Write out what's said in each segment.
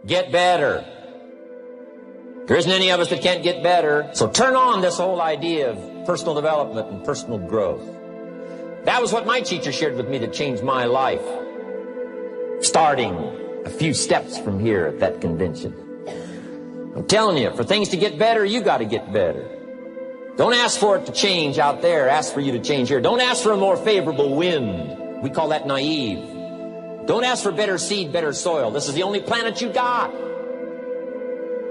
Get better. There isn't any of us that can't get better. So turn on this whole idea of personal development and personal growth. That was what my teacher shared with me that changed my life. Starting a few steps from here at that convention. I'm telling you, for things to get better, you got to get better. Don't ask for it to change out there. Ask for you to change here. Don't ask for a more favorable wind. We call that naive. Don't ask for better seed, better soil. This is the only planet you got.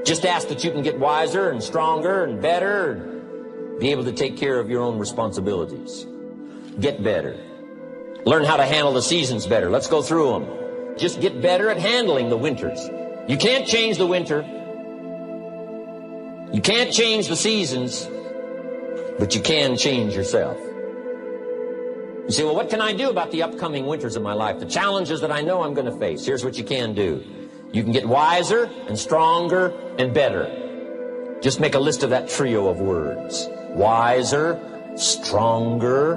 Just ask that you can get wiser and stronger and better and be able to take care of your own responsibilities. Get better. Learn how to handle the seasons better. Let's go through them. Just get better at handling the winters. You can't change the winter. You can't change the seasons, but you can change yourself. You say, well, what can I do about the upcoming winters of my life? The challenges that I know I'm going to face. Here's what you can do. You can get wiser and stronger and better. Just make a list of that trio of words. Wiser, stronger,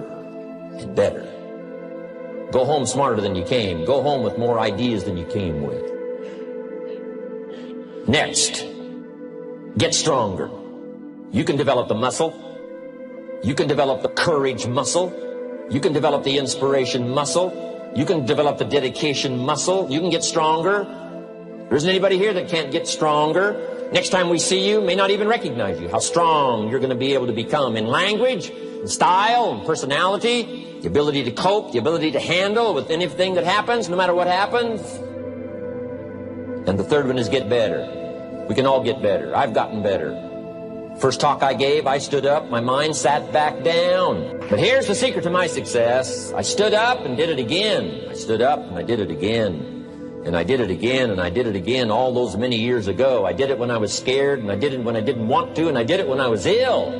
and better. Go home smarter than you came. Go home with more ideas than you came with. Next, get stronger. You can develop the muscle. You can develop the courage muscle. You can develop the inspiration muscle. You can develop the dedication muscle. You can get stronger. There isn't anybody here that can't get stronger. Next time we see you, may not even recognize you. How strong you're going to be able to become in language, in style, and personality, the ability to cope, the ability to handle with anything that happens, no matter what happens. And the third one is get better. We can all get better. I've gotten better. First talk I gave, I stood up, my mind sat back down. But here's the secret to my success. I stood up and did it again. I stood up and I did it again. And I did it again, and I did it again all those many years ago. I did it when I was scared, and I did it when I didn't want to, and I did it when I was ill.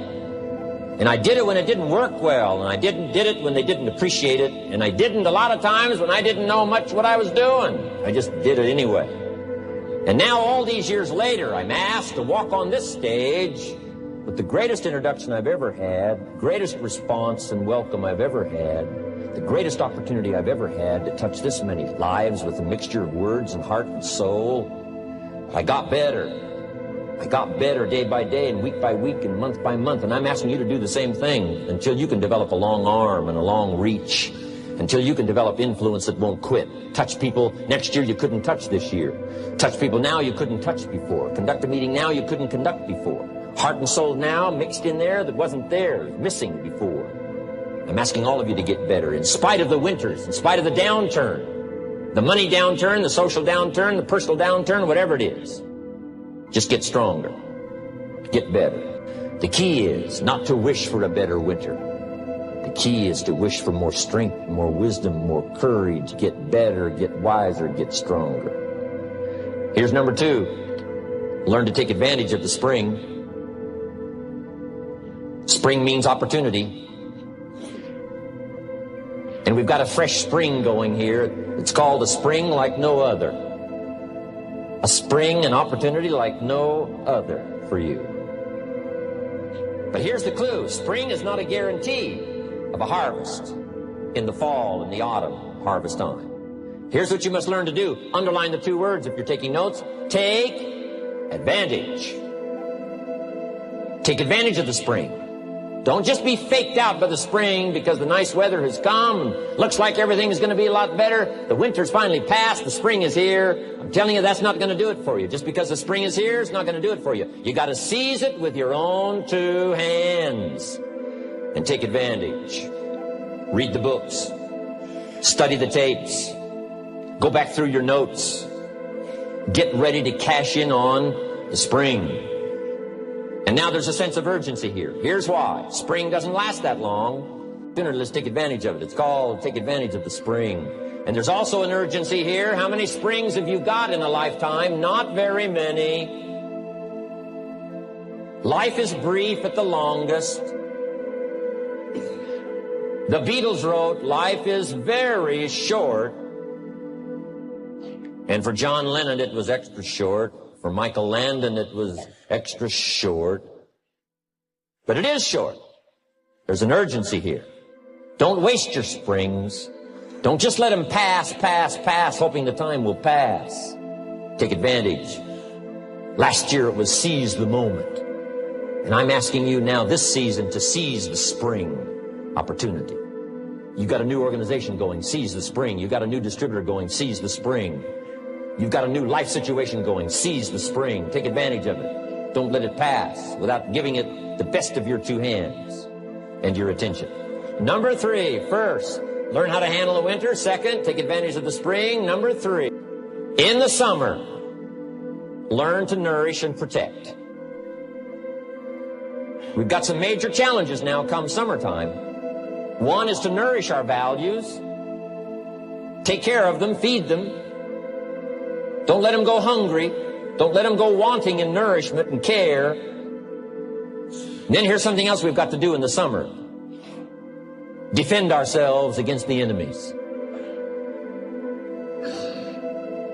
And I did it when it didn't work well, and I did it when they didn't appreciate it, and I didn't a lot of times when I didn't know much what I was doing. I just did it anyway. And now all these years later, I'm asked to walk on this stage with the greatest introduction I've ever had, greatest response and welcome I've ever had, the greatest opportunity I've ever had to touch this many lives with a mixture of words and heart and soul. I got better. I got better day by day and week by week and month by month. And I'm asking you to do the same thing until you can develop a long arm and a long reach, until you can develop influence that won't quit. Touch people next year you couldn't touch this year. Touch people now you couldn't touch before. Conduct a meeting now you couldn't conduct before. Heart and soul now mixed in there that wasn't there, missing before. I'm asking all of you to get better in spite of the winters, in spite of the downturn, the money downturn, the social downturn, the personal downturn, whatever it is. Just get stronger. Get better. The key is not to wish for a better winter. The key is to wish for more strength, more wisdom, more courage, get better, get wiser, get stronger. Here's number 2. Learn to take advantage of the spring. Spring means opportunity. And we've got a fresh spring going here. It's called a spring like no other. A spring, an opportunity like no other for you. But here's the clue. Spring is not a guarantee of a harvest in the fall and the autumn harvest time. Here's what you must learn to do. Underline the 2 words if you're taking notes. Take advantage. Take advantage of the spring. Don't just be faked out by the spring because the nice weather has come and looks like everything is going to be a lot better. The winter's finally passed. The spring is here. I'm telling you, that's not going to do it for you. Just because the spring is here, it's not going to do it for you. You got to seize it with your own 2 hands and take advantage. Read the books. Study the tapes. Go back through your notes. Get ready to cash in on the spring. And now there's a sense of urgency here. Here's why. Spring doesn't last that long. Let's take advantage of it. It's called take advantage of the spring. And there's also an urgency here. How many springs have you got in a lifetime? Not very many. Life is brief at the longest. The Beatles wrote, life is very short. And for John Lennon, it was extra short. For Michael Landon, it was extra short. But it is short. There's an urgency here. Don't waste your springs. Don't just let them pass, hoping the time will pass. Take advantage. Last year it was seize the moment. And I'm asking you now this season to seize the spring opportunity. You've got a new organization going, seize the spring. You've got a new distributor going, seize the spring. You've got a new life situation going, seize the spring. Take advantage of it. Don't let it pass without giving it the best of your two hands and your attention. Number 3, first, learn how to handle the winter. Second, take advantage of the spring. Number 3, in the summer, learn to nourish and protect. We've got some major challenges now come summertime. One is to nourish our values, take care of them, feed them. Don't let them go hungry. Don't let them go wanting in nourishment and care. And then here's something else we've got to do in the summer. Defend ourselves against the enemies.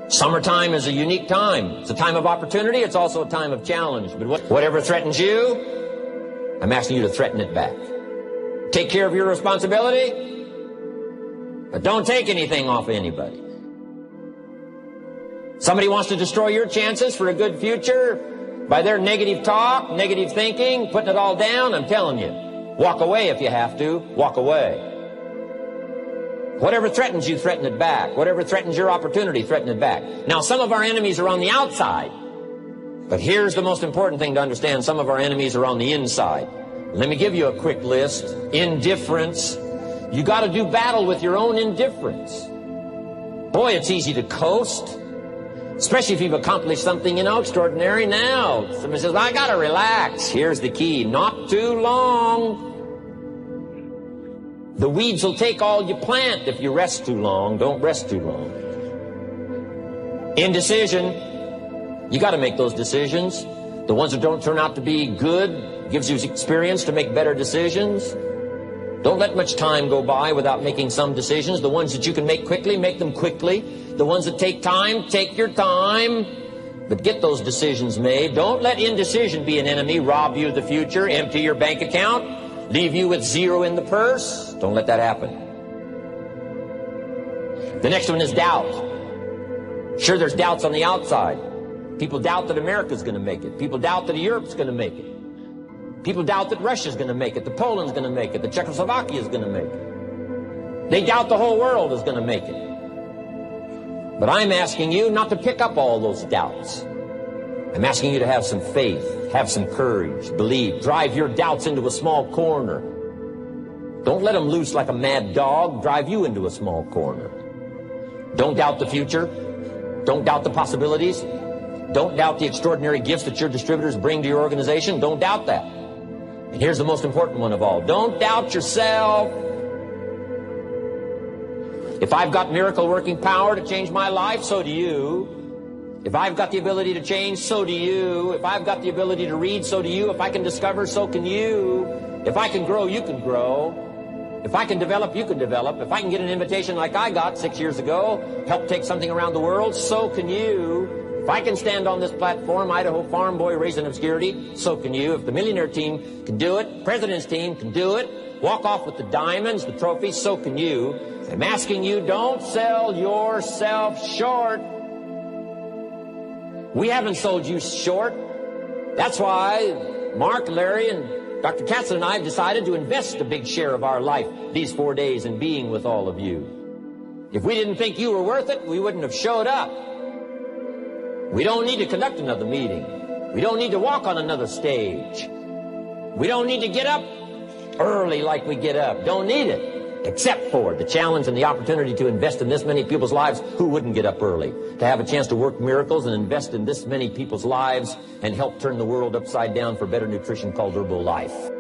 Summertime is a unique time. It's a time of opportunity. It's also a time of challenge. But whatever threatens you, I'm asking you to threaten it back. Take care of your responsibility, but don't take anything off of anybody. Somebody wants to destroy your chances for a good future by their negative talk, negative thinking, putting it all down. I'm telling you, walk away if you have to. Walk away. Whatever threatens you, threaten it back. Whatever threatens your opportunity, threaten it back. Now, some of our enemies are on the outside. But here's the most important thing to understand. Some of our enemies are on the inside. Let me give you a quick list. Indifference. You got to do battle with your own indifference. Boy, it's easy to coast, especially if you've accomplished something, extraordinary. Now, somebody says, I got to relax. Here's the key. Not too long. The weeds will take all you plant if you rest too long. Don't rest too long. Indecision. You got to make those decisions. The ones that don't turn out to be good gives you experience to make better decisions. Don't let much time go by without making some decisions. The ones that you can make quickly, make them quickly. The ones that take time, take your time. But get those decisions made. Don't let indecision be an enemy, rob you of the future, empty your bank account, leave you with zero in the purse. Don't let that happen. The next one is doubt. Sure, there's doubts on the outside. People doubt that America's going to make it. People doubt that Europe's going to make it. People doubt that Russia's going to make it, that Poland's going to make it, that Czechoslovakia's going to make it. They doubt the whole world is going to make it. But I'm asking you not to pick up all those doubts. I'm asking you to have some faith, have some courage, believe, drive your doubts into a small corner. Don't let them loose like a mad dog, drive you into a small corner. Don't doubt the future. Don't doubt the possibilities. Don't doubt the extraordinary gifts that your distributors bring to your organization. Don't doubt that. And here's the most important one of all. Don't doubt yourself. If I've got miracle working power to change my life, so do you. If I've got the ability to change, so do you. If I've got the ability to read, so do you. If I can discover, so can you. If I can grow, you can grow. If I can develop, you can develop. If I can get an invitation like I got 6 years ago, help take something around the world, so can you. If I can stand on this platform, Idaho farm boy raised in obscurity, so can you. If the millionaire team can do it, president's team can do it, walk off with the diamonds, the trophies, so can you. I'm asking you, don't sell yourself short. We haven't sold you short. That's why Mark, Larry, and Dr. Katzen and I have decided to invest a big share of our life these 4 days in being with all of you. If we didn't think you were worth it, we wouldn't have showed up. We don't need to conduct another meeting. We don't need to walk on another stage. We don't need to get up early like we get up. Don't need it. Except for the challenge and the opportunity to invest in this many people's lives who wouldn't get up early. To have a chance to work miracles and invest in this many people's lives and help turn the world upside down for better nutrition called Herbalife.